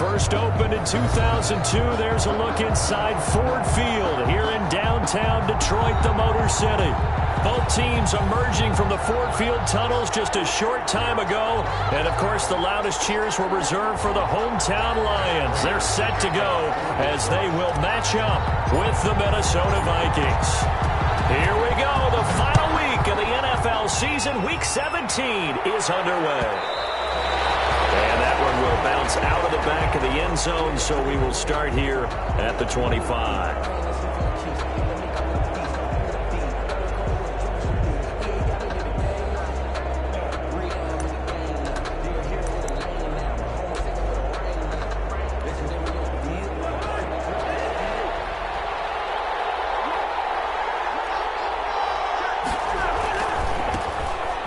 First opened in 2002, there's a look inside Ford Field here in downtown Detroit, the Motor City. Both teams emerging from the Ford Field tunnels just a short time ago. And, of course, the loudest cheers were reserved for the hometown Lions. They're set to go as they will match up with the Minnesota Vikings. Here we go. The final week of the NFL season, Week 17, is underway. And that one will bounce out of the back of the end zone, so we will start here at the 25.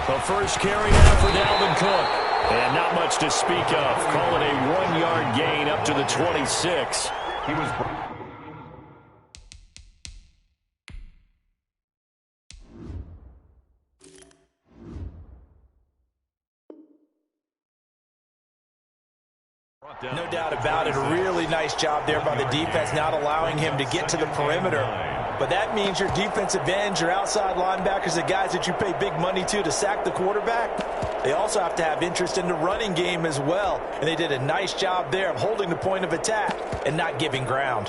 The first carry now for Dalvin Cook. And not much to speak of. Call it a 1-yard gain up to the 26. He was... No doubt about it. A really nice job there by the defense, not allowing him to get to the perimeter. But that means your defensive ends, your outside linebackers, the guys that you pay big money to sack the quarterback, they also have to have interest in the running game as well. And they did a nice job there of holding the point of attack and not giving ground.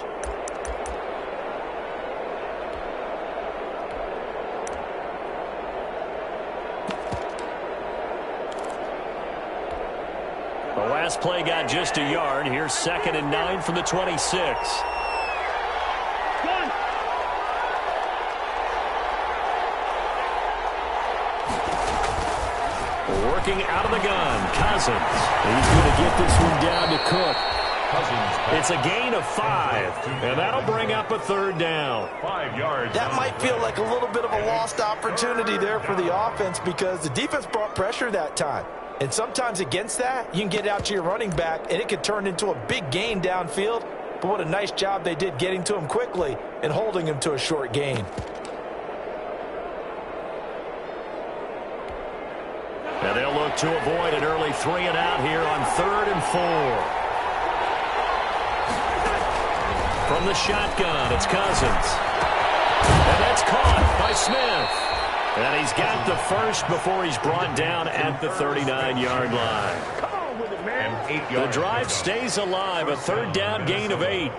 The last play got just a yard. Here's 2nd and 9 from the 26. Working out of the gun, Cousins. He's going to get this one down to Cook. It's a gain of 5, and that'll bring up a 3rd down. 5 yards. That might feel like a little bit of a lost opportunity there for the offense because the defense brought pressure that time. And sometimes against that, you can get out to your running back, and it could turn into a big gain downfield. But what a nice job they did getting to him quickly and holding him to a short gain. Now they'll look to avoid an early 3 and out here on 3rd and 4. From the shotgun, it's Cousins. And that's caught by Smith. And he's got the first before he's brought down at the 39-yard line. The drive stays alive, a 3rd down gain of 8.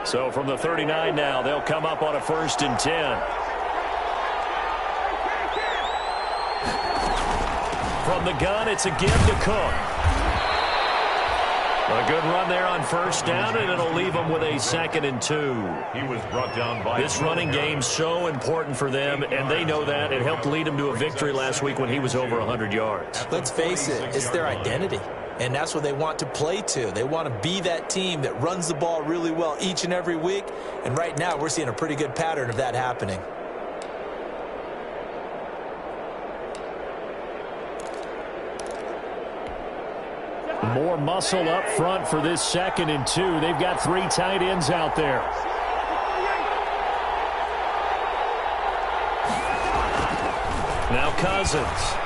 So from the 39 now, they'll come up on a 1st and 10. From the gun, it's a give to Cook. A good run there on 1st down, and it'll leave them with a 2nd and 2. He was brought down by this running game's so important for them, and they know that. It helped lead them to a victory last week when he was over 100 yards. Let's face it, it's their identity. And that's what they want to play to. They want to be that team that runs the ball really well each and every week. And right now, we're seeing a pretty good pattern of that happening. More muscle up front for this 2nd and 2. They've got 3 tight ends out there. Now Cousins.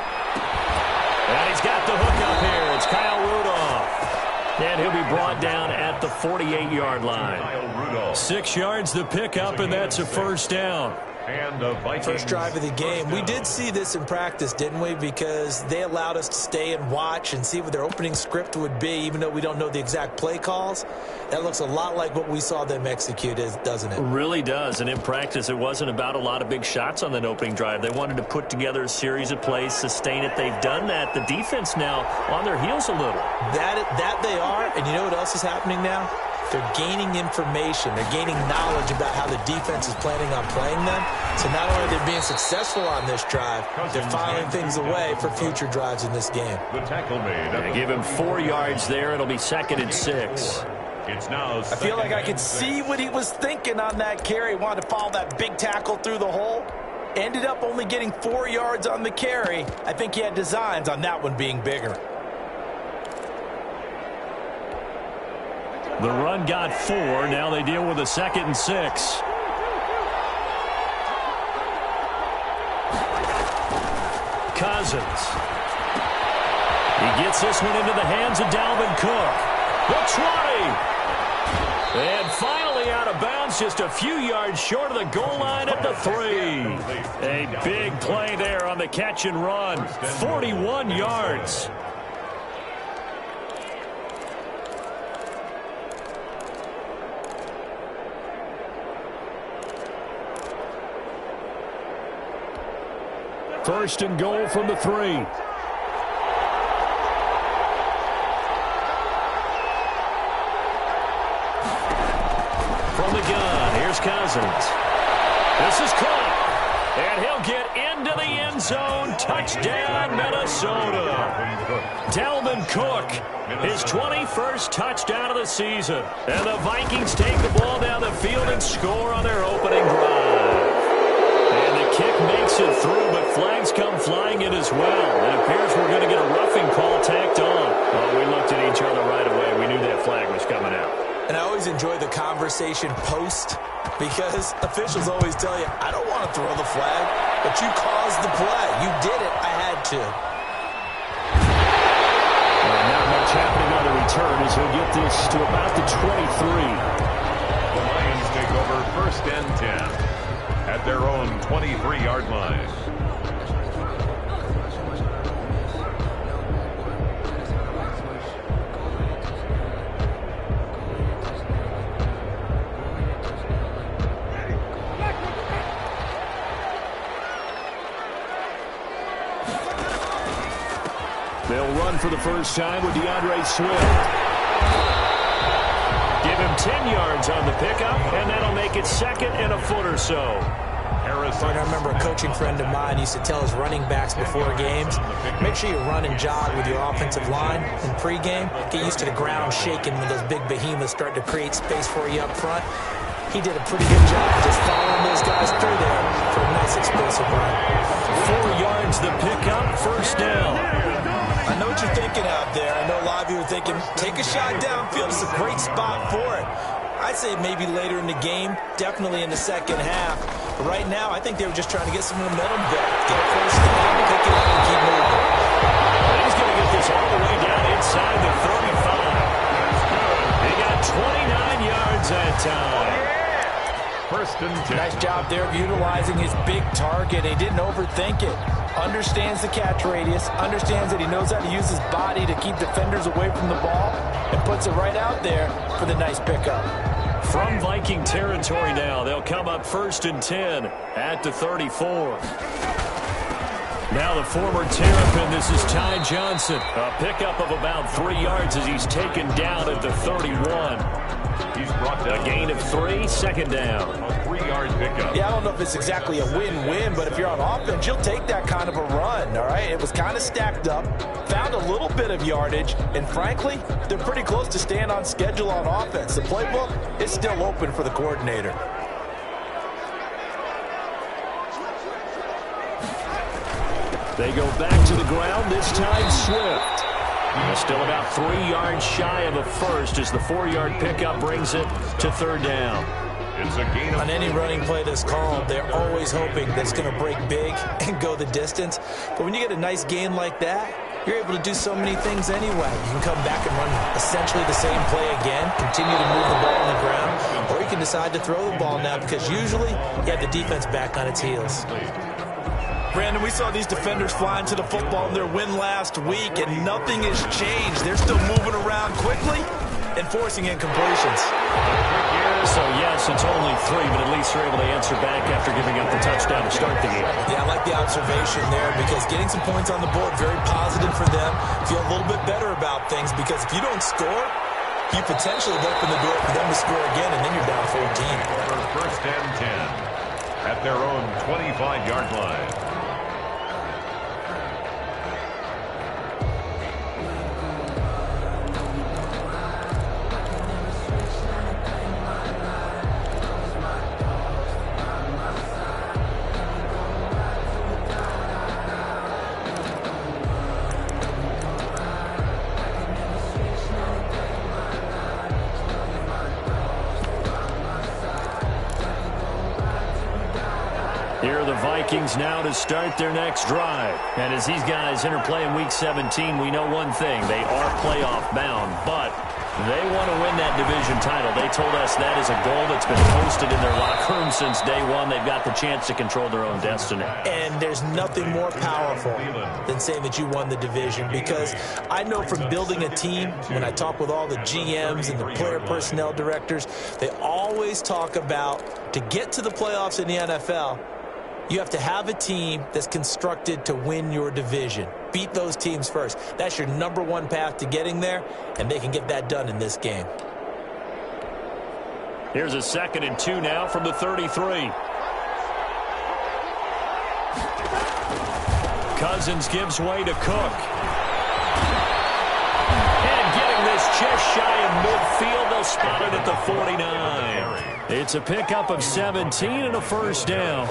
And he's got the hook up here. It's Kyle Rudolph. And he'll be brought down at the 48-yard line. 6 yards the pickup, and that's a 1st down. And the Vikings. First drive of the game. We did see this in practice, didn't we? Because they allowed us to stay and watch and see what their opening script would be, even though we don't know the exact play calls. That looks a lot like what we saw them execute, doesn't it? It really does. And in practice, it wasn't about a lot of big shots on that opening drive. They wanted to put together a series of plays, sustain it. They've done that. The defense now on their heels a little. That they are. And you know what else is happening now? They're gaining information. They're gaining knowledge about how the defense is planning on playing them. So not only are they being successful on this drive, they're filing things away for future drives in this game. The tackle made. They give him 4 yards there. It'll be 2nd and 6. It's now I feel like I could see what he was thinking on that carry. Wanted to follow that big tackle through the hole. Ended up only getting 4 yards on the carry. I think he had designs on that one being bigger. The run got 4. Now they deal with a 2nd and 6. Cousins. He gets this one into the hands of Dalvin Cook. The 20. And finally out of bounds, just a few yards short of the goal line at the 3. A big play there on the catch and run. 41 yards. First and goal from the 3. From the gun, here's Cousins. This is caught. And he'll get into the end zone. Touchdown, Minnesota. Dalvin Cook, his 21st touchdown of the season. And the Vikings take the ball down the field and score on their opening drive. And the kick makes it through, but flags come flying in as well. It appears we're going to get a roughing call tacked on. Well, we looked at each other right away. We knew that flag was coming out. And I always enjoy the conversation post because officials always tell you, I don't want to throw the flag, but you caused the play. You did it. I had to. Well, not much happening on the return as he'll get this to about the 23. The Lions take over 1st and 10. At their own 23-yard line. They'll run for the first time with DeAndre Swift. Give him 10 yards on the pickup, and that'll make it 2nd and a foot or so. I remember a coaching friend of mine used to tell his running backs before games, make sure you run and jog with your offensive line in pregame. Get used to the ground shaking when those big behemoths start to create space for you up front. He did a pretty good job just following those guys through there for a nice explosive run. 4 yards the pickup, first down. I know what you're thinking out there. I know a lot of you are thinking, take a shot downfield. It's a great spot for it. I'd say maybe later in the game, definitely in the second half. But right now, I think they were just trying to get some momentum back. Get a first down, pick it up, and keep moving. He's going to get this all the way down inside the 35. He got 29 yards that time. 1st and 10. Nice job there of utilizing his big target. He didn't overthink it. Understands the catch radius, understands that he knows how to use his body to keep defenders away from the ball, and puts it right out there for the nice pickup. From Viking territory now, they'll come up 1st and 10 at the 34. Now the former Terrapin, this is Ty Johnson. A pickup of about 3 yards as he's taken down at the 31. He's brought down a gain of 3, 2nd down. A 3-yard pickup. Yeah, I don't know if it's exactly a win-win, but if you're on offense, you'll take that kind of a run, all right? It was kind of stacked up, found a little bit of yardage, and frankly, they're pretty close to staying on schedule on offense. The playbook is still open for the coordinator. They go back to the ground, this time Swift. Still about 3 yards shy of a first as the 4-yard pickup brings it to 3rd down. It's a gain of on any running play that's called, they're always hoping that it's going to break big and go the distance. But when you get a nice gain like that, you're able to do so many things anyway. You can come back and run essentially the same play again, continue to move the ball on the ground, or you can decide to throw the ball now because usually you have the defense back on its heels. Brandon, we saw these defenders flying to the football in their win last week, and nothing has changed. They're still moving around quickly and forcing incompletions. So, yes, it's only 3, but at least they're able to answer back after giving up the touchdown to start the game. Yeah, I like the observation there because getting some points on the board, very positive for them. Feel a little bit better about things because if you don't score, you potentially have opened the door for them to score again, and then you're down 14. For 1st and 10 at their own 25-yard line. Here are the Vikings now to start their next drive. And as these guys interplay in Week 17, we know one thing. They are playoff bound, but they want to win that division title. They told us that is a goal that's been posted in their locker room since day one. They've got the chance to control their own destiny. And there's nothing more powerful than saying that you won the division, because I know from building a team, when I talk with all the GMs and the player personnel directors, they always talk about to get to the playoffs in the NFL, you have to have a team that's constructed to win your division. Beat those teams first. That's your #1 path to getting there, and they can get that done in this game. Here's a 2nd and 2 now from the 33. Cousins gives way to Cook. And getting this just shy of midfield, they'll spot it at the 49. It's a pickup of 17 and a first down.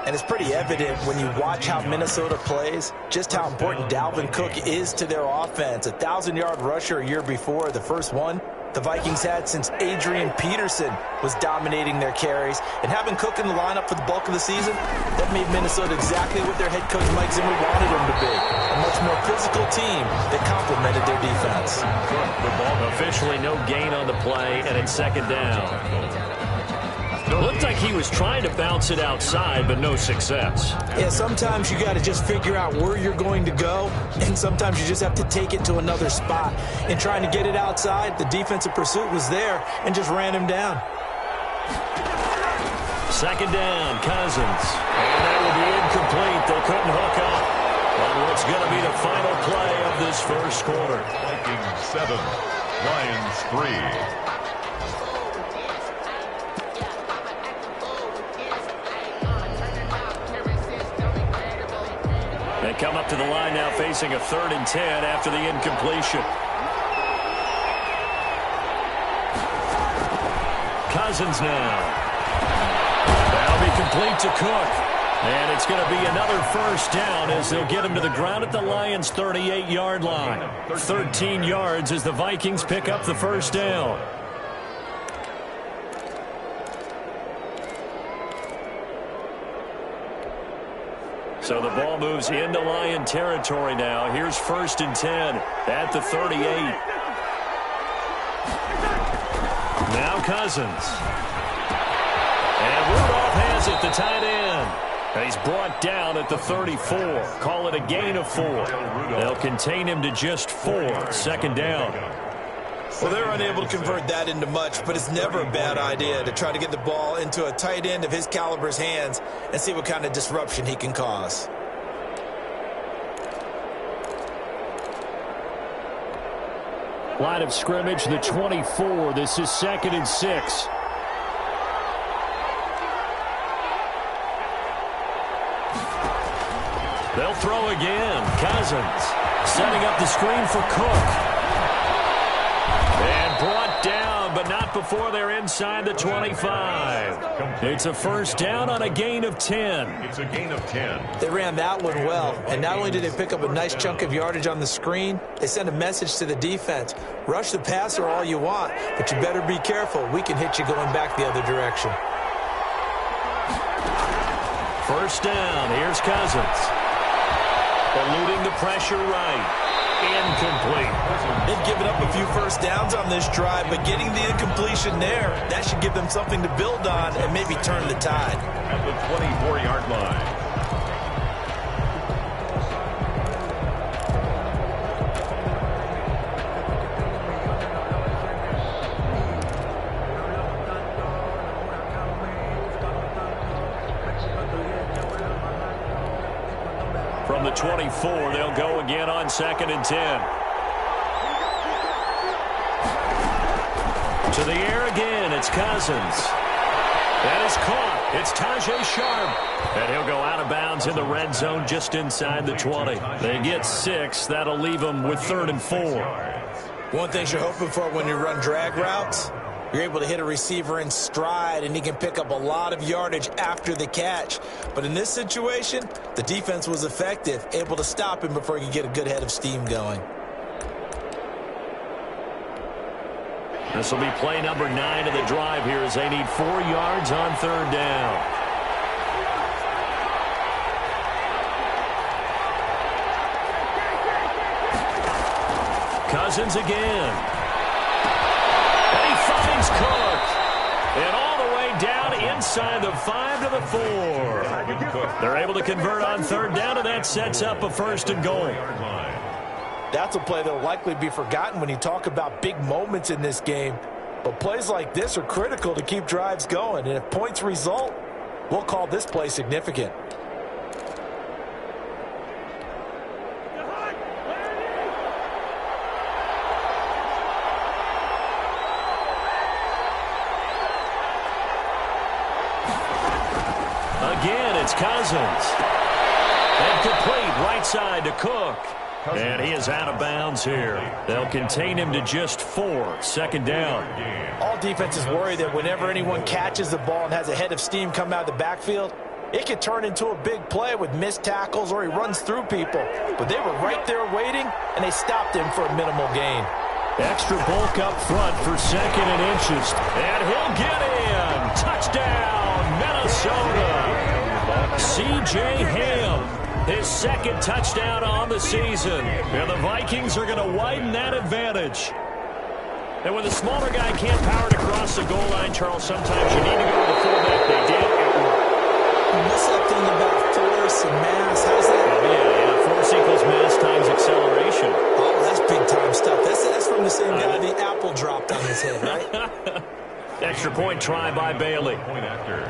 And it's pretty evident when you watch how Minnesota plays, just how important Dalvin Cook is to their offense. 1,000-yard rusher a year before, the first one the Vikings had since Adrian Peterson was dominating their carries. And having Cook in the lineup for the bulk of the season, that made Minnesota exactly what their head coach Mike Zimmer wanted them to be. A much more physical team that complemented their defense. The ball officially no gain on the play, and it's 2nd down. Looked like he was trying to bounce it outside, but no success. Yeah, sometimes you got to just figure out where you're going to go, and sometimes you just have to take it to another spot. In trying to get it outside, the defensive pursuit was there and just ran him down. 2nd down, Cousins. And that will be incomplete. They couldn't hook up on what's going to be the final play of this first quarter. Vikings 7, Lions 3. They come up to the line now facing a 3rd and 10 after the incompletion. Cousins now. That'll be complete to Cook. And it's going to be another first down as they'll get him to the ground at the Lions' 38-yard line. 13 yards as the Vikings pick up the first down. So the ball moves into Lion territory now. Here's 1st and 10 at the 38. Now Cousins. And Rudolph has it, the tight end. And he's brought down at the 34. Call it a gain of 4. They'll contain him to just 4. 2nd down. Well, they're unable to convert that into much, but it's never a bad idea to try to get the ball into a tight end of his caliber's hands and see what kind of disruption he can cause. Line of scrimmage, the 24. This is 2nd and 6. They'll throw again. Cousins setting up the screen for Cook. And brought down, but not before they're inside the 25. It's a first down on a gain of 10. It's a gain of 10. They ran that one well, and not only did they pick up a nice chunk of yardage on the screen, they sent a message to the defense. Rush the passer all you want, but you better be careful. We can hit you going back the other direction. First down, here's Cousins. Eluding the pressure right. Incomplete. They've given up a few first downs on this drive, but getting the incompletion there, that should give them something to build on and maybe turn the tide. At the 24-yard line. From the 24, they'll go again on 2nd and 10. To the air again, it's Cousins. That is caught. It's Tajay Sharp. And he'll go out of bounds in the red zone just inside the 20. They get 6. That'll leave them with 3rd and 4. One thing you're hoping for when you run drag routes, you're able to hit a receiver in stride, and he can pick up a lot of yardage after the catch. But in this situation, the defense was effective, able to stop him before he could get a good head of steam going. This will be play number 9 of the drive here as they need 4 yards on 3rd down. Cousins again. And he finds Cook. And all the way down inside the 5 to the 4. They're able to convert on third down, and that sets up a 1st and goal. That's a play that will likely be forgotten when you talk about big moments in this game. But plays like this are critical to keep drives going. And if points result, we'll call this play significant. Again, it's Cousins. And complete right side to Cook. And he is out of bounds here. They'll contain him to just 4. 2nd down. All defenses worry that whenever anyone catches the ball and has a head of steam come out of the backfield, it could turn into a big play with missed tackles or he runs through people. But they were right there waiting, and they stopped him for a minimal gain. Extra bulk up front for 2nd and inches. And he'll get in. Touchdown, Minnesota. C.J. Ham. His 2nd touchdown on the season. And the Vikings are going to widen that advantage. And when the smaller guy can't power it across the goal line, Charles, sometimes you need to go to the fullback. They did. It worked. You missed that thing about force and mass. How's that? Oh, yeah. Force equals mass times acceleration. Oh, that's big-time stuff. That's from the same guy the apple dropped on his head, right? Extra point try by Bailey. Point after.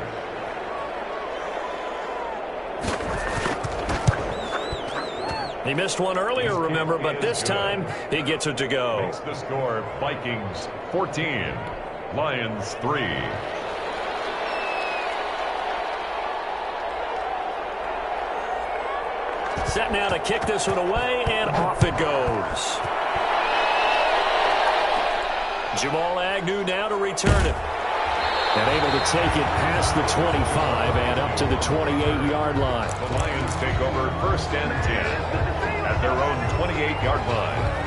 He missed one earlier, remember, but this time he gets it to go. Makes the score Vikings 14, Lions 3. Set now to kick this one away, and off it goes. Jamal Agnew now to return it. And able to take it past the 25 and up to the 28-yard line. The Lions take over 1st and 10 at their own 28-yard line.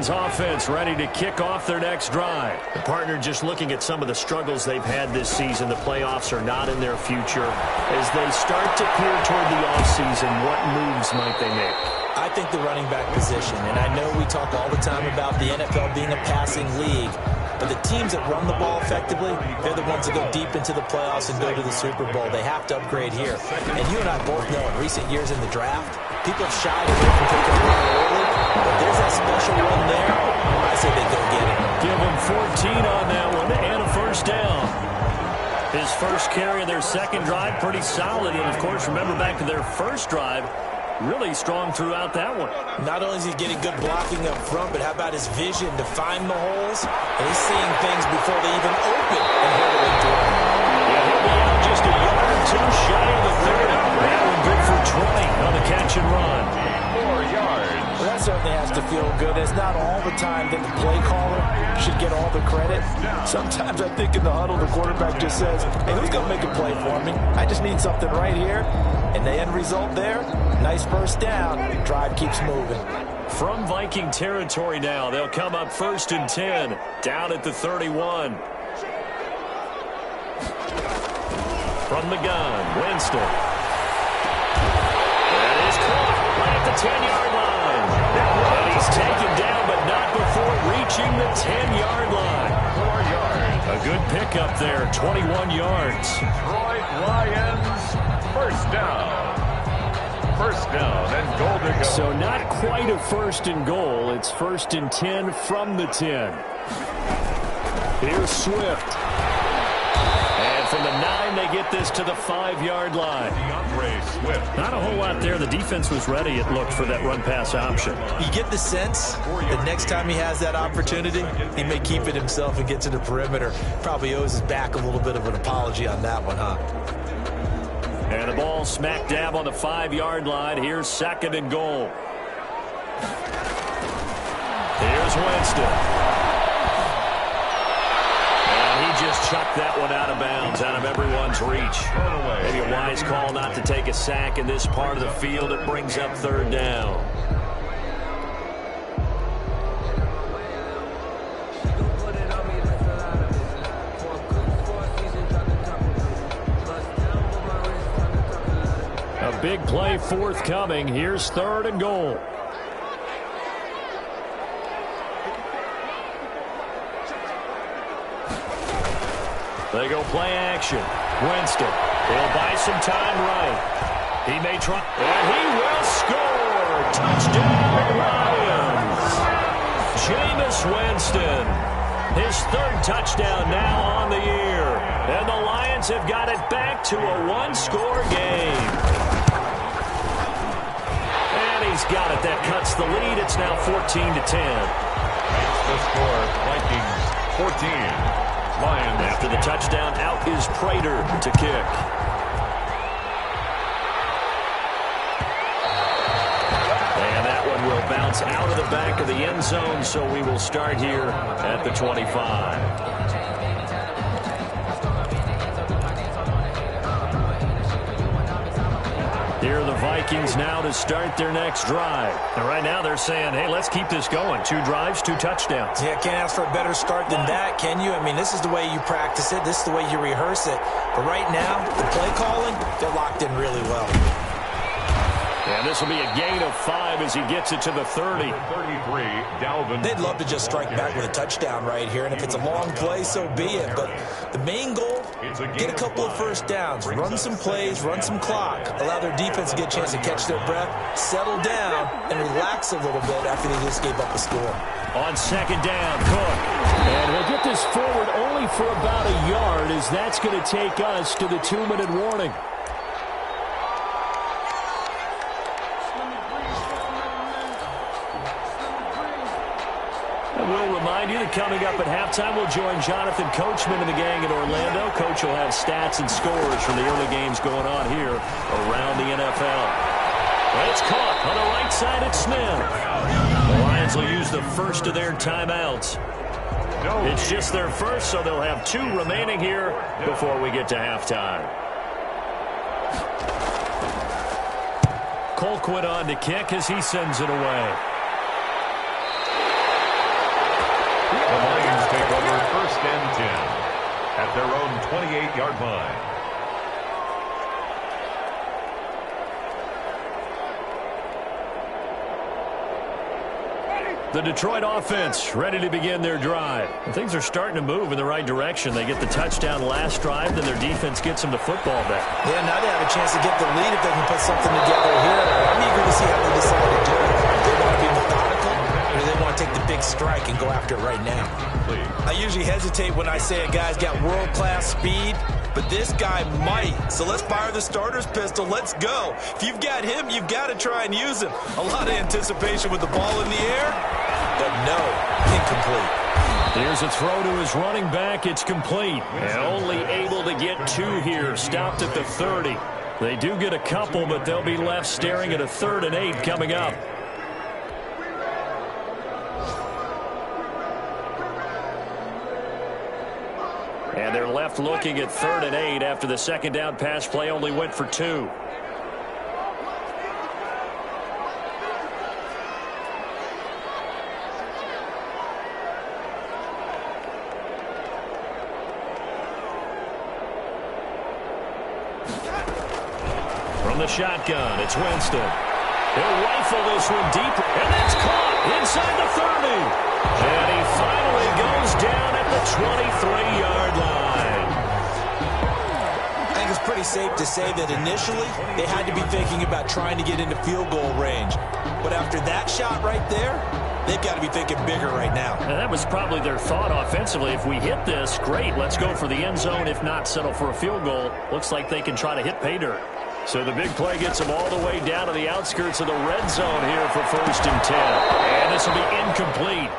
Offense ready to kick off their next drive. The partner just looking at some of the struggles they've had this season. The playoffs are not in their future. As they start to peer toward the offseason, what moves might they make? I think the running back position, and I know we talk all the time about the NFL being a passing league, but the teams that run the ball effectively, they're the ones that go deep into the playoffs and go to the Super Bowl. They have to upgrade here. And you and I both know in recent years in the draft, people have shied away from taking a run early, but there's that special one there. I say they go get it. Give them 14 on that one and a 1st down. His first carry of their 2nd drive, pretty solid. And, of course, remember back to their 1st drive, really strong throughout that one. Not only is he getting good blocking up front, but how about his vision to find the holes? And he's seeing things before they even open and hurtling through them. Yeah, he'll be out just a yard or two shy of the 30. That one good for 20 on the catch and run. 4 yards. Well, that certainly has to feel good. It's not all the time that the play caller should get all the credit. Sometimes I think in the huddle, the quarterback just says, hey, who's going to make a play for me? I just need something right here. And the end result there, nice 1st down. Drive keeps moving. From Viking territory now, they'll come up 1st and 10, down at the 31. From the gun, Winston. That is caught right at the 10-yard line. And he's taken down, but not before reaching the 10-yard line. 4 yards. A good pickup there, 21 yards. Detroit Lions 1st down. 1st down and goal to go. So not quite a 1st and goal. It's 1st and 10 from the 10. Here's Swift. And from the 9, they get this to the 5-yard line. Swift. Not a whole lot there. The defense was ready, it looked, for that run-pass option. You get the sense that next time he has that opportunity, he may keep it himself and get to the perimeter. Probably owes his back a little bit of an apology on that one, huh? And the ball smack dab on the 5-yard line. Here's 2nd and goal. Here's Winston. And he just chuck that one out of bounds, out of everyone's reach. Maybe a wise call not to take a sack in this part of the field. It brings up third down. A big play forthcoming. Here's third and goal. They go play action. Winston. He'll buy some time right. He may try. And he will score. Touchdown, Lions. Jameis Winston. His third touchdown now on the year. And the Lions have got it back to a one-score game. And he's got it. That cuts the lead. It's now 14-10. That's the score. Vikings 14. Lions. After the touchdown, out is Prater to kick. And that one will bounce out of the back of the end zone, so we will start here at the 25. Here are the Vikings now to start their next drive. And right now they're saying, hey, let's keep this going. 2 drives, 2 touchdowns. Yeah, can't ask for a better start than that, can you? I mean, this is the way you practice it. This is the way you rehearse it. But right now, the play calling, they're locked in really well. And this will be a gain of 5 as he gets it to the 30. 33, Dalvin. They'd love to just strike back with a touchdown right here, and if it's a long play, so be it. But the main goal, get a couple of first downs, run some plays, run some clock, allow their defense to get a chance to catch their breath, settle down, and relax a little bit after they just gave up a score. On second down, Cook. And he'll get this forward only for about a yard, as that's going to take us to the 2-minute warning. We'll remind you that coming up at halftime, we'll join Jonathan Coachman and the gang in Orlando. Coach will have stats and scores from the early games going on here around the NFL. It's caught on the right side. It's Smith. The Lions will use the first of their timeouts. It's just their first, so they'll have 2 remaining here before we get to halftime. Colquitt on to kick as he sends it away. The Lions take over first and 10 at their own 28-yard line. The Detroit offense ready to begin their drive. And things are starting to move in the right direction. They get the touchdown last drive, then their defense gets them the football back. Yeah, now they have a chance to get the lead if they can put something together here. I'm eager to see how they decide to do it. Do they want to be methodical, or do they want to take the big strike and go after it right now? I usually hesitate when I say a guy's got world-class speed, but this guy might. So let's fire the starter's pistol. Let's go. If you've got him, you've got to try and use him. A lot of anticipation with the ball in the air, but no, incomplete. Here's a throw to his running back. It's complete. And only able to get 2 here. Stopped at the 30. They do get a couple, but they'll be left staring at a 3rd and 8 coming up. And they're left looking at 3rd and 8 after the second down pass play only went for 2. From the shotgun, it's Winston. He'll rifle this one deep, and that's caught inside the 30. And he finally goes down at the 23-yard line. I think it's pretty safe to say that initially they had to be thinking about trying to get into field goal range. But after that shot right there, they've got to be thinking bigger right now. And that was probably their thought offensively. If we hit this, great, let's go for the end zone. If not, settle for a field goal. Looks like they can try to hit pay dirt. So the big play gets them all the way down to the outskirts of the red zone here for 1st and 10. And this will be incomplete.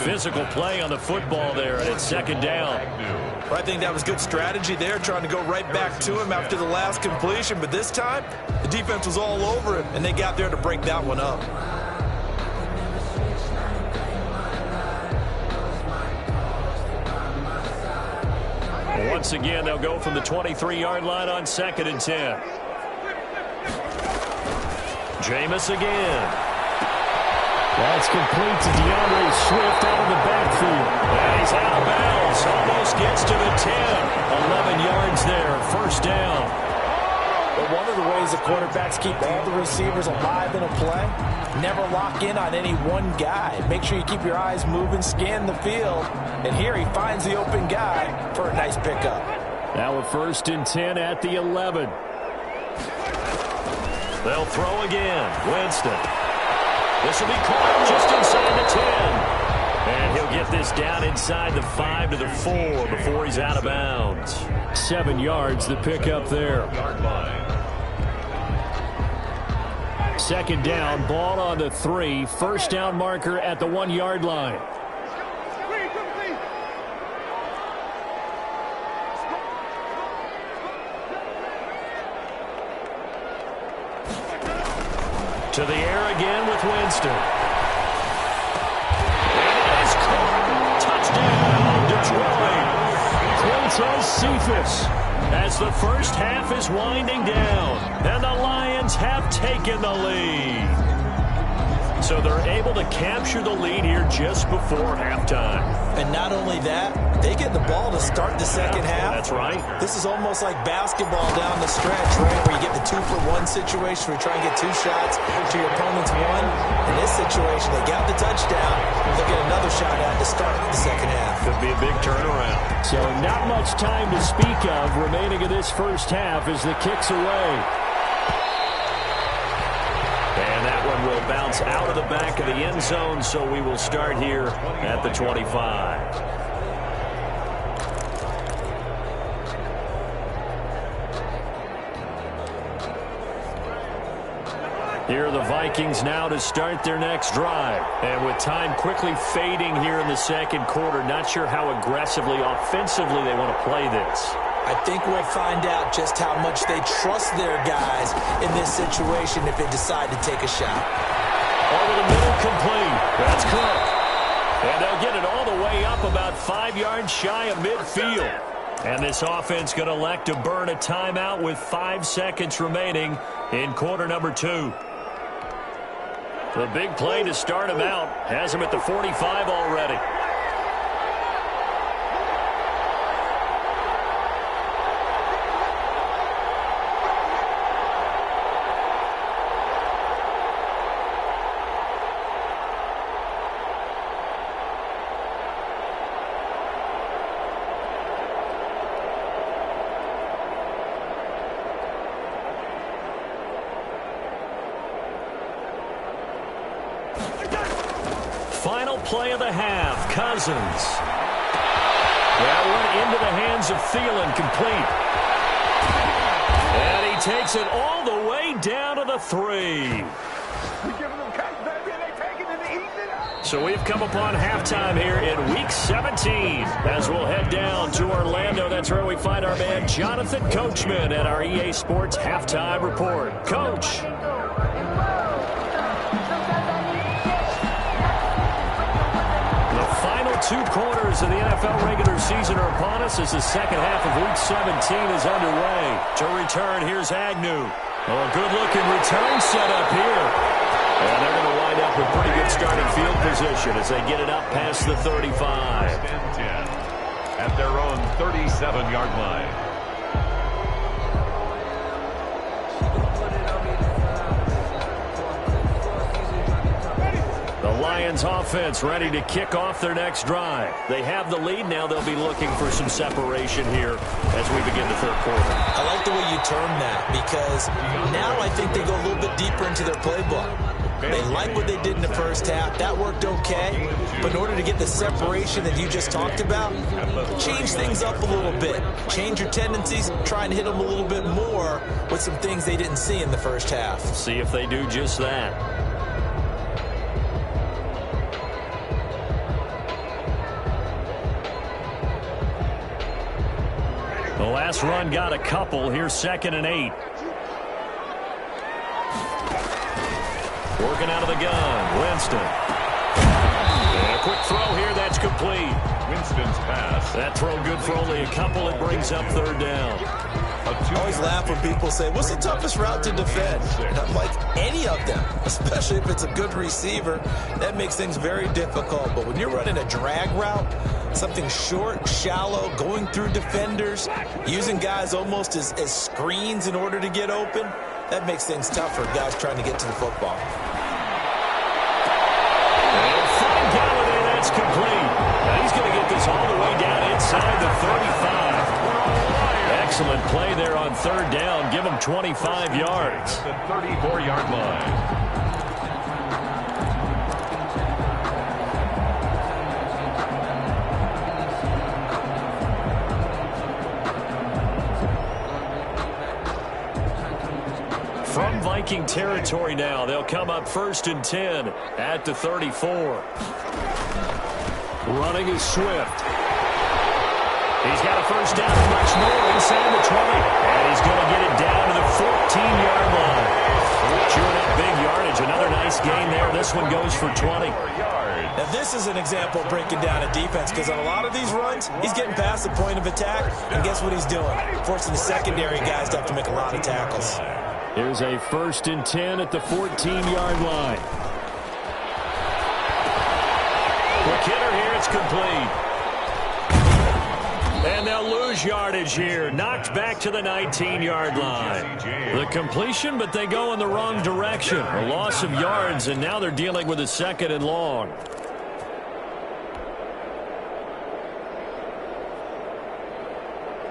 Physical play on the football there, and it's 2nd down. Well, I think that was good strategy there, trying to go right back to him after the last completion. But this time, the defense was all over him, and they got there to break that one up. And once again, they'll go from the 23-yard line on 2nd and 10. Jameis again. That's complete to DeAndre Swift out of the backfield. And he's out of bounds. Almost gets to the 10. 11 yards there. First down. But one of the ways the quarterbacks keep all the receivers alive in a play, never lock in on any one guy. Make sure you keep your eyes moving, scan the field. And here he finds the open guy for a nice pickup. Now a 1st and 10 at the 11. They'll throw again. Winston. This will be caught just inside the 10. And he'll get this down inside the 5 to the 4 before he's out of bounds. 7 yards the pickup there. 2nd down, ball on the 3. First down marker at the 1-yard line. To the air again with Winston. And it is caught. Touchdown, Detroit. Quintez Cephas. As the first half is winding down, and the Lions have taken the lead. So they're able to capture the lead here just before halftime. And not only that, they get the ball to start the second half. That's right. This is almost like basketball down the stretch, right, where you get the 2-for-1 situation where you try and get 2 shots to your opponent's 1. In this situation, they got the touchdown. They'll get another shot at to start the second half. Could be a big turnaround. So not much time to speak of remaining in this first half as the kick's away. And that one will bounce out of the back of the end zone, so we will start here at the 25. Here are the Vikings now to start their next drive. And with time quickly fading here in the second quarter, not sure how aggressively, offensively they want to play this. I think we'll find out just how much they trust their guys in this situation if they decide to take a shot. Over the middle, complete. That's Cook. And they'll get it all the way up about 5 yards shy of midfield. And this offense going to elect to burn a timeout with 5 seconds remaining in quarter number 2. The big play to start him out has him at the 45 already. Final play of the half, Cousins. That one into the hands of Thielen, complete. And he takes it all the way down to the 3. So we've come upon halftime here in Week 17 as we'll head down to Orlando. That's where we find our man Jonathan Coachman at our EA Sports Halftime Report. Coach. The final 2 quarters of the NFL regular season are upon us as the second half of Week 17 is underway. To return, here's Agnew. Oh, a good-looking return set up here. And they're going to wind up with pretty good starting field position as they get it up past the 35. At their own 37-yard line. The Lions offense ready to kick off their next drive. They have the lead now. They'll be looking for some separation here as we begin the third quarter. I like the way you term that because now I think they go a little bit deeper into their playbook. They like what they did in the first half. That worked okay. But in order to get the separation that you just talked about, change things up a little bit. Change your tendencies. Try and hit them a little bit more with some things they didn't see in the first half. See if they do just that. The last run got a couple. Here's 2nd and 8. Working out of the gun, Winston. And a quick throw here, that's complete. Winston's pass. That throw good for only a couple. It brings up third down. I always laugh when people say, what's the toughest route to defend? And I'm like, any of them, especially if it's a good receiver. That makes things very difficult. But when you're running a drag route, something short, shallow, going through defenders, using guys almost as screens in order to get open, that makes things tough for guys trying to get to the football. And Frank Galladay, that's complete. Now he's going to get this all the way down inside the 35. Excellent play there on third down. Give him 25 yards. The 34-yard line. From Viking territory now, they'll come up 1st and 10 at the 34. Running is Swift. He's got a first down and much more inside the 20. And he's going to get it down to the 14-yard line. Chewing up big yardage. Another nice gain there. This one goes for 20. Now, this is an example of breaking down a defense, because on a lot of these runs, he's getting past the point of attack, and guess what he's doing? Forcing the secondary guys to have to make a lot of tackles. Here's a 1st and 10 at the 14-yard line. McKinnon here, it's complete. And they'll lose yardage here. Knocked back to the 19-yard line. The completion, but they go in the wrong direction. A loss of yards, and now they're dealing with a 2nd and long.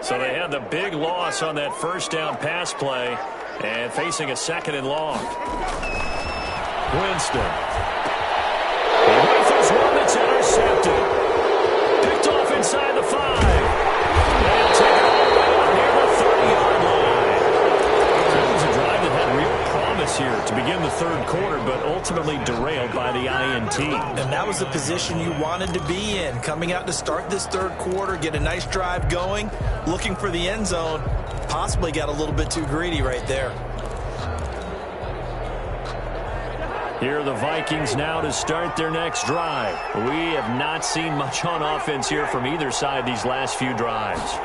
So they had the big loss on that first down pass play, and facing a 2nd and long. Winston. He rifles one that's intercepted. Picked off inside the 5. They'll take it all the way out near the 30-yard line. That was a drive that had real promise here to begin the third quarter, but ultimately derailed by the INT. And that was the position you wanted to be in. Coming out to start this third quarter, get a nice drive going, looking for the end zone. Possibly got a little bit too greedy right there. Here are the Vikings now to start their next drive. We have not seen much on offense here from either side these last few drives.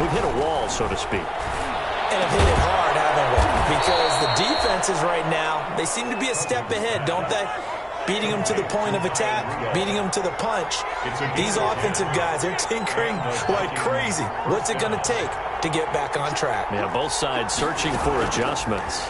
We've hit a wall, so to speak. And have hit it hard, haven't we? Because the defenses right now, they seem to be a step ahead, don't they? Beating them to the point of attack, beating them to the punch. These offensive guys, they're tinkering like crazy. What's it going to take to get back on track? Yeah, both sides searching for adjustments.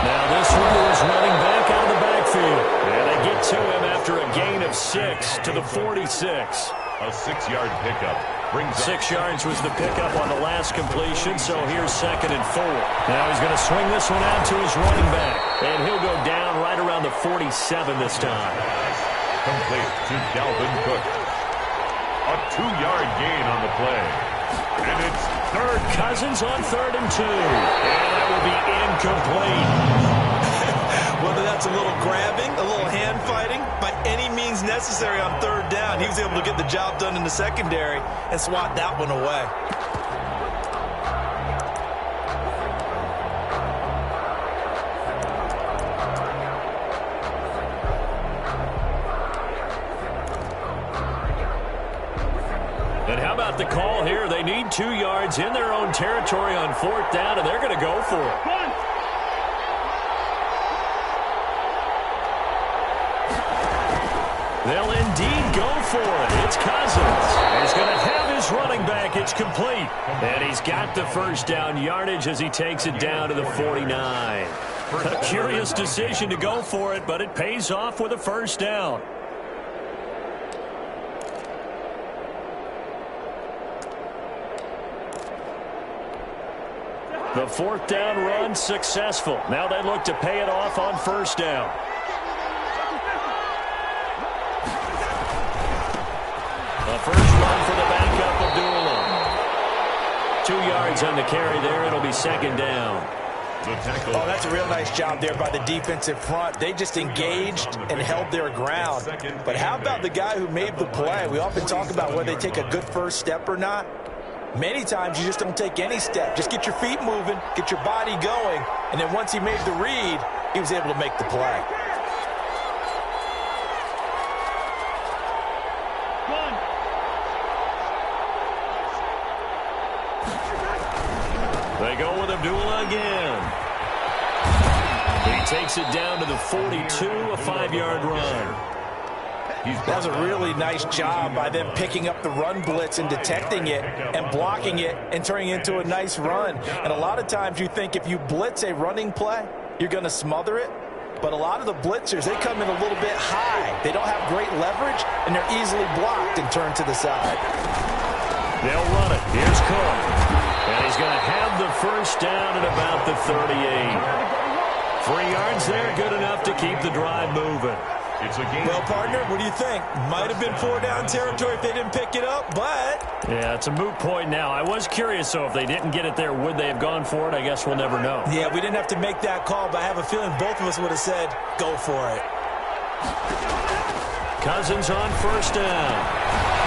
Now this one is running back out of the backfield. And they get to him after a gain of 6 to the 46. A 6-yard pickup. 6 yards was the pickup on the last completion, so here's 2nd and 4. Now he's going to swing this one out to his running back. And he'll go down right around the 47 this time. Complete to Dalvin Cook. A 2-yard gain on the play. And it's third. Cousins on 3rd and 2. And that will be incomplete. Whether that's a little grabbing, a little hand fighting, by any means necessary on 3rd down, he was able to get the job done in the secondary and swat that one away. And how about the call here? They need 2 yards in their own territory on 4th down, and they're going to go for it. They'll indeed go for it. It's Cousins. He's going to have his running back. It's complete. And he's got the first down yardage as he takes it down to the 49. A curious decision to go for it, but it pays off with a first down. The 4th down run successful. Now they look to pay it off on 1st down. The first run for the backup Abdullah. 2 yards on the carry there. It'll be 2nd down. Oh, that's a real nice job there by the defensive front. They just engaged and held their ground. But how about the guy who made the play? We often talk about whether they take a good first step or not. Many times you just don't take any step. Just get your feet moving, get your body going, and then once he made the read, he was able to make the play. again. He takes it down to the 42, a 5-yard run. That was a really nice job by them picking up the run blitz and detecting it and blocking it and turning it into a nice run. And a lot of times you think if you blitz a running play, you're going to smother it. But a lot of the blitzers, they come in a little bit high. They don't have great leverage, and they're easily blocked and turned to the side. They'll run it. Here's Cook. And he's going to have the first down at about the 38. 3 yards there, good enough to keep the drive moving. It's a game. Well, partner, what do you think? Might have been 4-down territory if they didn't pick it up, but... Yeah, it's a moot point now. I was curious, so if they didn't get it there, would they have gone for it? I guess we'll never know. Yeah, we didn't have to make that call, but I have a feeling both of us would have said, go for it. Cousins on first down.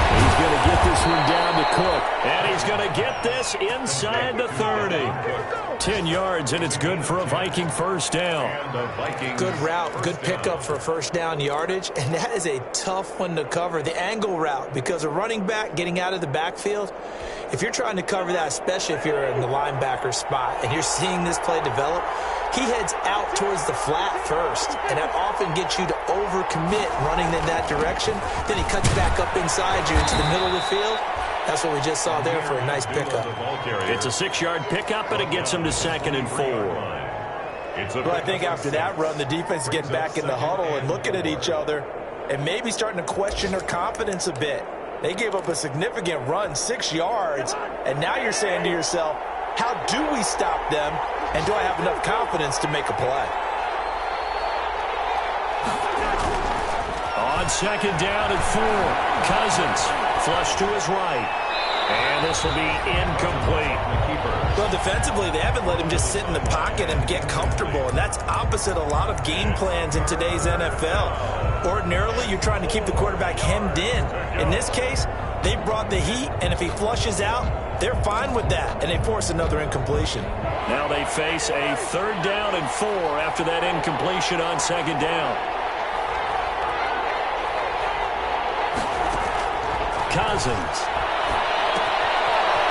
He's going to get this one down to Cook. And he's going to get this inside the 30. 10 yards, and it's good for a Viking first down. Good route, good pickup for first down yardage, and that is a tough one to cover, the angle route, because a running back getting out of the backfield, if you're trying to cover that, especially if you're in the linebacker spot and you're seeing this play develop, he heads out towards the flat first, and that often gets you to overcommit running in that direction. Then he cuts back up inside you into the middle of the field. That's what we just saw there for a nice pickup. It's a 6-yard pickup, but it gets him to 2nd and 4. Well, I think after that run, the defense is getting back in the huddle and looking at each other and maybe starting to question their confidence a bit. They gave up a significant run, 6 yards, and now you're saying to yourself, how do we stop them, and do I have enough confidence to make a play? On 2nd down and 4, Cousins flush to his right. And this will be incomplete. Well, defensively, they haven't let him just sit in the pocket and get comfortable, and that's opposite a lot of game plans in today's NFL. Ordinarily, you're trying to keep the quarterback hemmed in. In this case, they brought the heat, and if he flushes out, they're fine with that, and they force another incompletion. Now they face a 3rd down and 4 after that incompletion on 2nd down. Cousins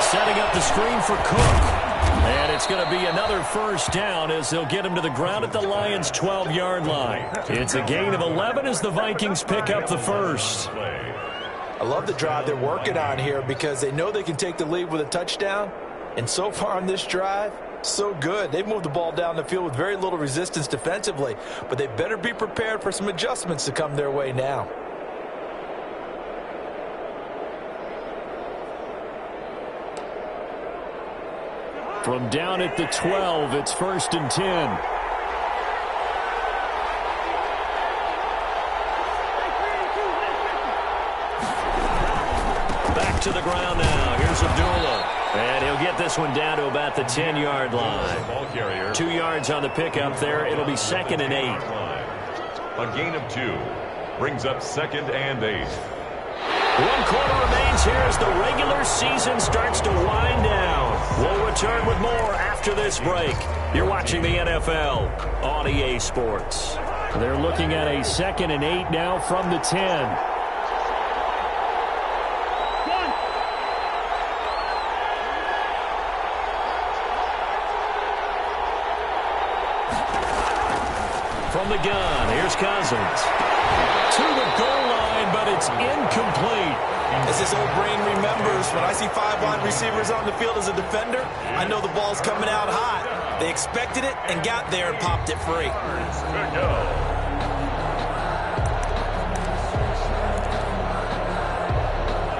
setting up the screen for Cook. And it's going to be another first down as they'll get him to the ground at the Lions' 12-yard line. It's a gain of 11 as the Vikings pick up the first. I love the drive they're working on here because they know they can take the lead with a touchdown. And so far on this drive, so good. They've moved the ball down the field with very little resistance defensively. But they better be prepared for some adjustments to come their way now. From down at the 12, it's 1st and 10. Back to the ground now. Here's Abdullah. And he'll get this one down to about the 10-yard line. 2 yards on the pickup there. It'll be 2nd and 8. A gain of 2 brings up 2nd and 8. 1 quarter remains here as the regular season starts to wind down. We'll return with more after this break. You're watching the NFL on EA Sports. They're looking at a 2nd and 8 now from the 10. From the gun, here's Cousins. To the goal line, but it's incomplete. As his old brain remembers, when I see 5 wide receivers on the field as a defender, I know the ball's coming out hot. They expected it and got there and popped it free.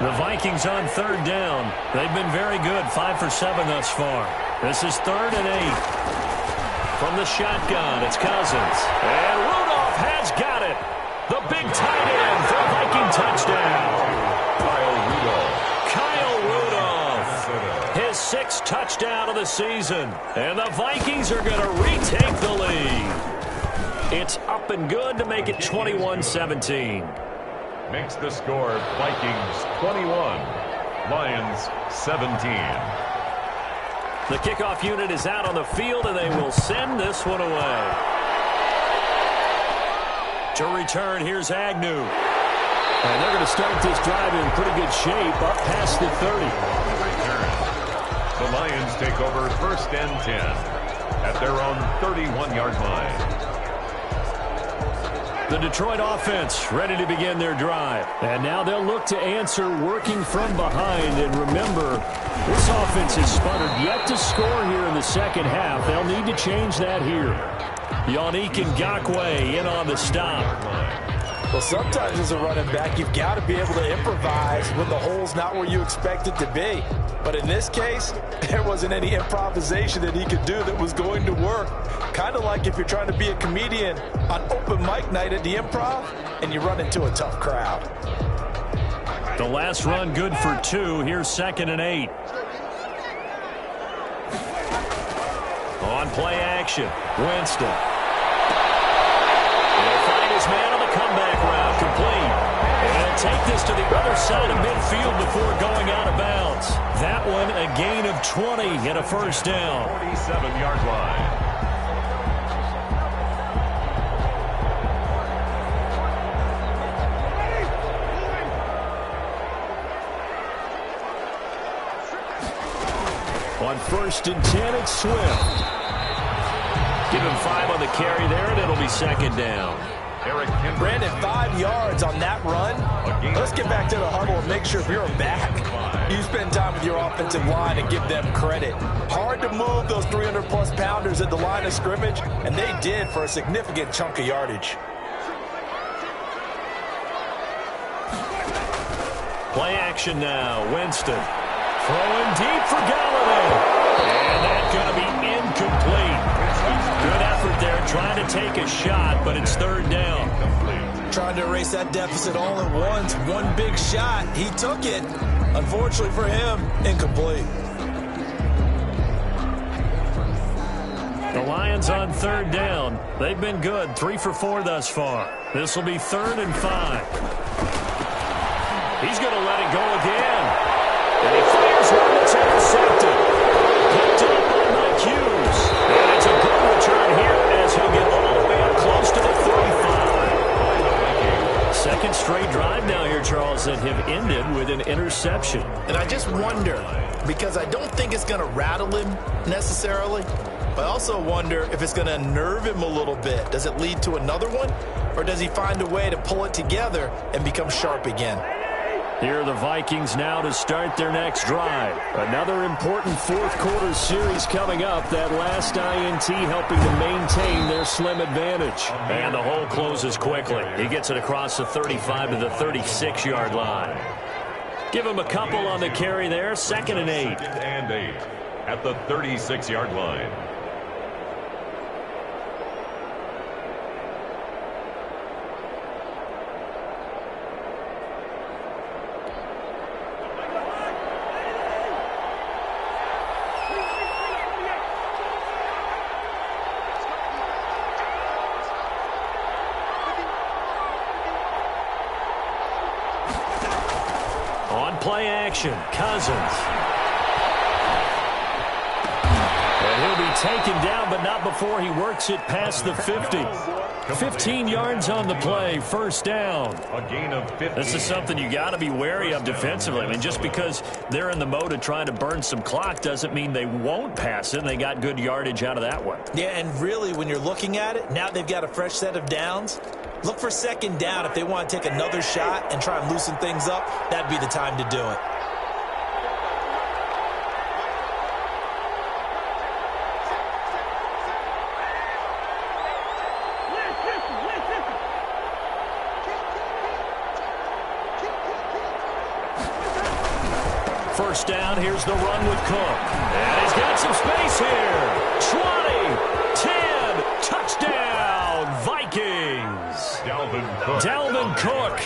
The Vikings on 3rd down. They've been very good, 5 for 7 thus far. This is 3rd and 8. From the shotgun, it's Cousins. And Rudolph has got it. The big tight end for a Viking touchdown. Kyle Rudolph. His 6th touchdown of the season. And the Vikings are going to retake the lead. It's up and good to make it 21-17. Makes the score Vikings 21, Lions 17. The kickoff unit is out on the field, and they will send this one away. To return, here's Agnew. And they're going to start this drive in pretty good shape, up past the 30. Return. The Lions take over 1st and 10. at their own 31-yard line. The Detroit offense ready to begin their drive. And now they'll look to answer working from behind. And remember, this offense has sputtered yet to score here in the second half. They'll need to change that here. Yannick Ngakoue in on the stop. Well, sometimes as a running back, you've got to be able to improvise when the hole's not where you expect it to be. But in this case, there wasn't any improvisation that he could do that was going to work. Kind of like if you're trying to be a comedian on open mic night at the Improv and you run into a tough crowd. The last run good for 2. Here's 2nd and 8. On play action, Winston. He'll find his man on the comeback route, complete. And he'll take this to the other side of midfield before going out of bounds. That one a gain of 20 and a first down. 47-yard line. On 1st and 10, it's Swift. Give him 5 on the carry there, and it'll be 2nd down. Brandon, 5 yards on that run. Let's get back to the huddle and make sure if you're a back, you spend time with your offensive line and give them credit. Hard to move those 300-plus pounders at the line of scrimmage, and they did for a significant chunk of yardage. Play action now, Winston. Throwing deep for Galladay. And that's going to be incomplete. Good effort there, trying to take a shot, but it's 3rd down. Trying to erase that deficit all at once. One big shot. He took it. Unfortunately for him, incomplete. The Lions on 3rd down. They've been good, 3 for 4 thus far. This will be 3rd and 5. He's going to let it go again. And he fires one that's intercepted. Picked up by Mike Hughes. And it's a good return here as he'll get all the way up close to the 35. Second straight drive now here, Charles, that have ended with an interception. And I just wonder, because I don't think it's going to rattle him necessarily, but I also wonder if it's going to nerve him a little bit. Does it lead to another one? Or does he find a way to pull it together and become sharp again? Here are the Vikings now to start their next drive. Another important 4th quarter series coming up. That last INT helping to maintain their slim advantage. And the hole closes quickly. He gets it across the 35 to the 36-yard line. Give him a couple on the carry there. 2nd and 8. 2nd and 8 at the 36-yard line. Play action, Cousins. And he'll be taken down, but not before he works it past the 50. 15 yards on the play, 1st down. A gain of 15. This is something you got to be wary of defensively. I mean, just because they're in the mode of trying to burn some clock doesn't mean they won't pass it, and they got good yardage out of that one. Yeah, and really, when you're looking at it, now they've got a fresh set of downs. Look for 2nd down if they want to take another shot and try and loosen things up. That'd be the time to do it. First down, here's the run with Cook. And he's got some space here. 20, 10, touchdown, Vikings. Dalvin Cook,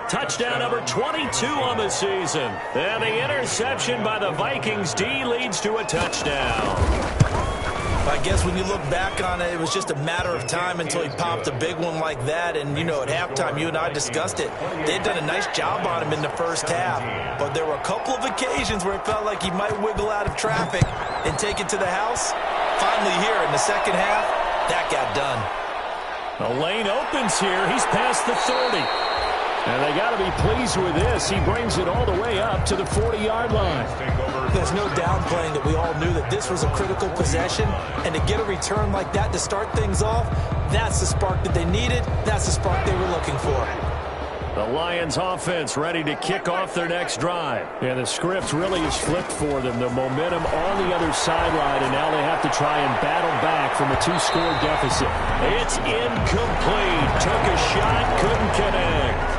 touchdown number 22 on the season. And the interception by the Vikings D leads to a touchdown. I guess when you look back on it, it was just a matter of time until he popped a big one like that. And, you know, at halftime, you and I discussed it. They'd done a nice job on him in the first half. But there were a couple of occasions where it felt like he might wiggle out of traffic and take it to the house. Finally here in the second half, that got done. The lane opens here. He's past the 30. And they got to be pleased with this. He brings it all the way up to the 40-yard line. There's no downplaying that we all knew that this was a critical possession, and to get a return like that to start things off, that's the spark that they needed. That's the spark they were looking for. The Lions offense ready to kick off their next drive. And the script really is flipped for them. The momentum on the other sideline, and now they have to try and battle back from a 2-score deficit. It's incomplete. Took a shot, couldn't connect.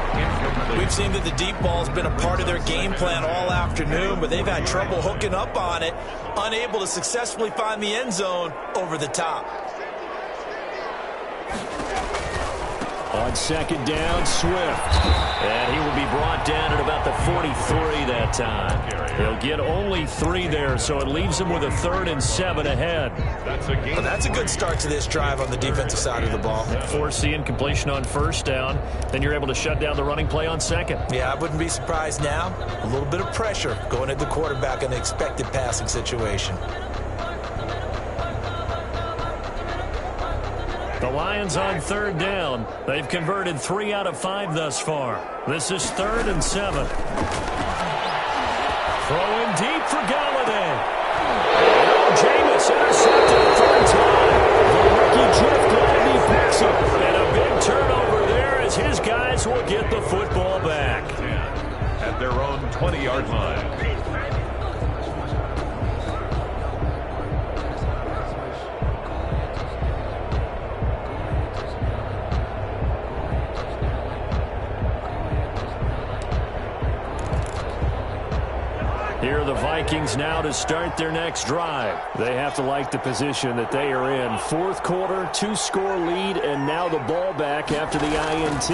We've seen that the deep ball's been a part of their game plan all afternoon, but they've had trouble hooking up on it, unable to successfully find the end zone over the top. On second down, Swift. And he will be brought down at about the 43 that time. He'll get only 3 there, so it leaves him with a 3rd and 7 ahead. Well, that's a good start to this drive on the defensive side of the ball. Force the incompletion on first down. Then you're able to shut down the running play on second. Yeah, I wouldn't be surprised now. A little bit of pressure going at the quarterback in the expected passing situation. The Lions on 3rd down. They've converted 3 out of 5 thus far. This is 3rd and 7. Throwing deep for Galladay. Jameis intercepted 3rd time. The rookie Jeff Gladney picks him. And a big turnover there as his guys will get the football back. At their own 20-yard line. Here are the Vikings now to start their next drive. They have to like the position that they are in. 4th quarter, 2-score lead, and now the ball back after the INT.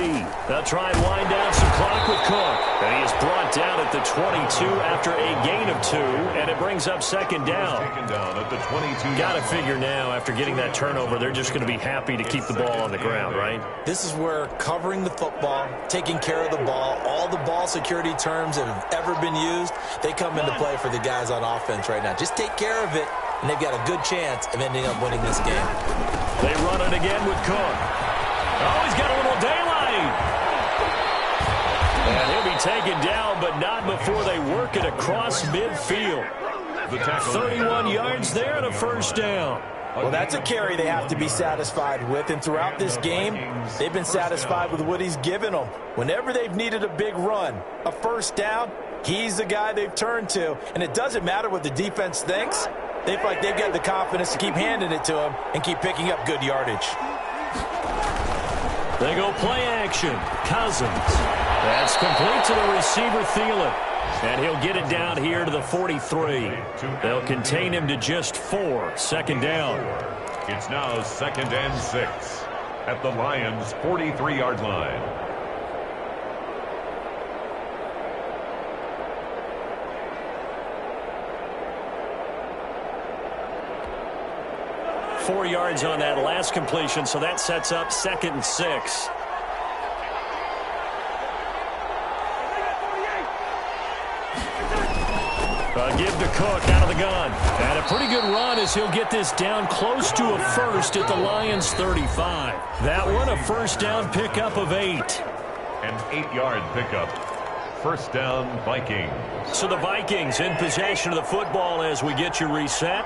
They'll try and wind down some clock with Cook. And he is brought down at the 22 after a gain of 2, and it brings up second down. Taken down at the 22. Got to figure now, after getting that turnover, they're just going to be happy to keep the ball on the ground, right? This is where covering the football, taking care of the ball, all the ball security terms that have ever been used, they come into play for the guys on offense right now. Just take care of it, and they've got a good chance of ending up winning this game. They run it again with Cook. Oh, he's got a little daylight. And he'll be taken down, but not before they work it across midfield. 31 yards there and a 1st down. Well, that's a carry they have to be satisfied with, and throughout this game, they've been satisfied with what he's given them. Whenever they've needed a big run, a 1st down, he's the guy they've turned to, and it doesn't matter what the defense thinks. They feel like they've got the confidence to keep handing it to him and keep picking up good yardage. They go play action. Cousins. That's complete to the receiver, Thielen. And he'll get it down here to the 43. They'll contain him to just 4. 2nd down. It's now 2nd and 6 at the Lions' 43-yard line. Four yards on that last completion, so that sets up 2nd and 6. Give to Cook out of the gun. And a pretty good run as he'll get this down close to a 1st at the Lions' 35. That one a 1st down pickup of 8. An 8-yard pickup. 1st down, Vikings. So the Vikings in possession of the football as we get you reset.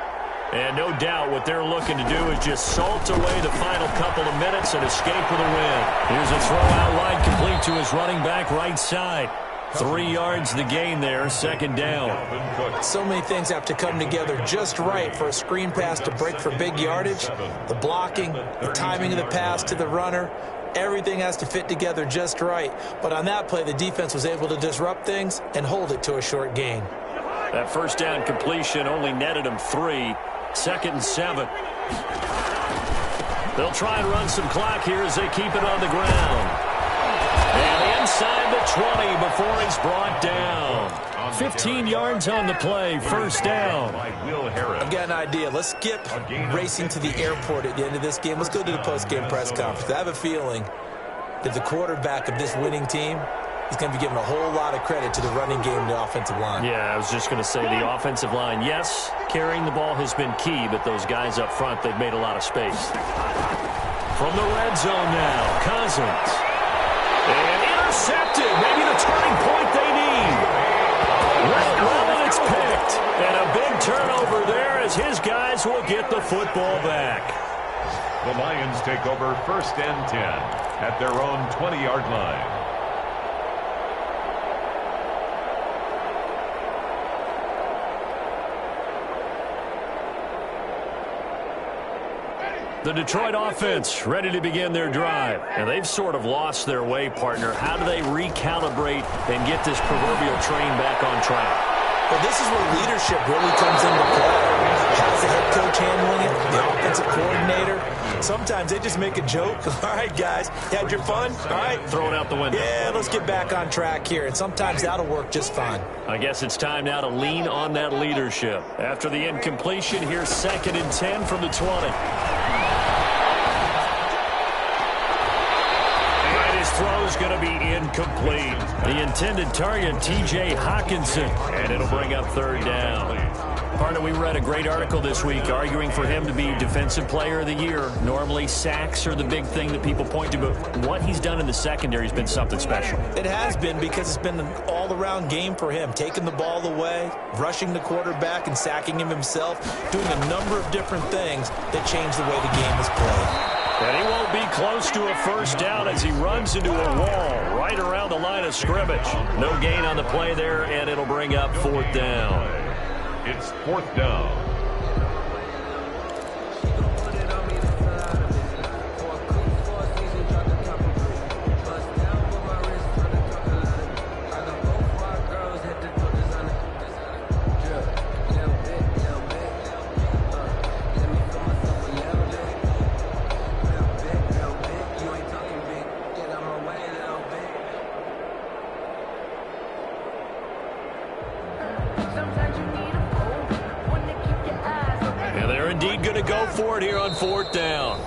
And no doubt what they're looking to do is just salt away the final couple of minutes and escape with a win. Here's a throw out wide complete to his running back right side. 3 yards the gain there, 2nd down. So many things have to come together just right for a screen pass to break for big yardage. The blocking, the timing of the pass to the runner, everything has to fit together just right. But on that play, the defense was able to disrupt things and hold it to a short gain. That 1st down completion only netted him 3. 2nd and 7. They'll try and run some clock here as they keep it on the ground. And inside the 20 before he's brought down. 15 yards on the play, 1st down. I've got an idea. Let's skip racing to the airport at the end of this game. Let's go to the post-game press conference. I have a feeling that the quarterback of this winning team is going to be giving a whole lot of credit to the running game and the offensive line. Yeah, I was just going to say the offensive line, yes, carrying the ball has been key, but those guys up front, they've made a lot of space. From the red zone now, Cousins. And intercepted. Maybe the turning point they need. Well, and it's picked. And a big turnover there as his guys will get the football back. The Lions take over 1st and 10 at their own 20-yard line. The Detroit offense ready to begin their drive. And they've sort of lost their way, partner. How do they recalibrate and get this proverbial train back on track? Well, this is where leadership really comes into play. How's the head coach handling it? The offensive coordinator? Sometimes they just make a joke. All right, guys, you had your fun? All right. Throw it out the window. Yeah, let's get back on track here. And sometimes that'll work just fine. I guess it's time now to lean on that leadership. After the incompletion, here's 2nd and 10 from the 20. Throw's going to be incomplete. The intended target, T.J. Hawkinson, and it'll bring up 3rd down. Partner, we read a great article this week arguing for him to be Defensive Player of the Year. Normally, sacks are the big thing that people point to, but what he's done in the secondary has been something special. It has been because it's been an all-around game for him, taking the ball away, rushing the quarterback, and sacking him himself, doing a number of different things that change the way the game is played. And he won't be close to a 1st down as he runs into a wall right around the line of scrimmage. No gain on the play there, and it'll bring up 4th down. It's 4th down. For it here on 4th down.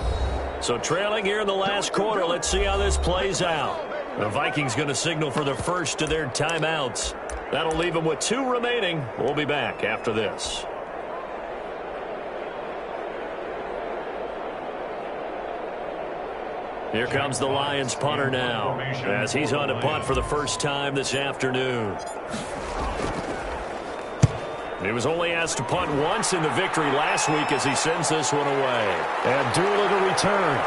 So trailing here in the last quarter. Let's see how this plays out. The Vikings going to signal for the first of their timeouts. That'll leave them with 2 remaining. We'll be back after this. Here comes the Lions punter now as he's on to punt for the first time this afternoon. He was only asked to punt once in the victory last week as he sends this one away. Abdullah to return.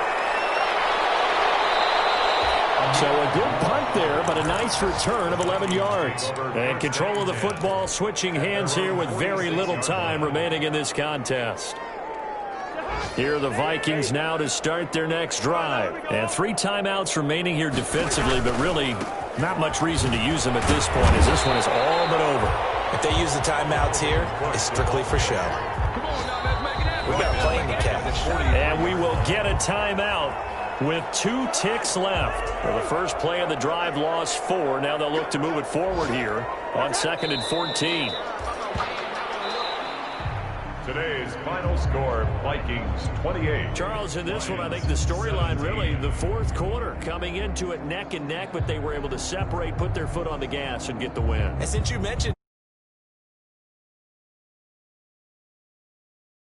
So a good punt there, but a nice return of 11 yards. And control of the football switching hands here with very little time remaining in this contest. Here are the Vikings now to start their next drive. And 3 timeouts remaining here defensively, but really not much reason to use them at this point as this one is all but over. If they use the timeouts here, it's strictly for show. We've got playing to catch. And we will get a timeout with 2 ticks left. Well, the first play of the drive lost 4. Now they'll look to move it forward here on 2nd and 14. Today's final score, Vikings 28. Charles, in this one, I think the storyline really, the 4th quarter, coming into it neck and neck, but they were able to separate, put their foot on the gas, and get the win. And since you mentioned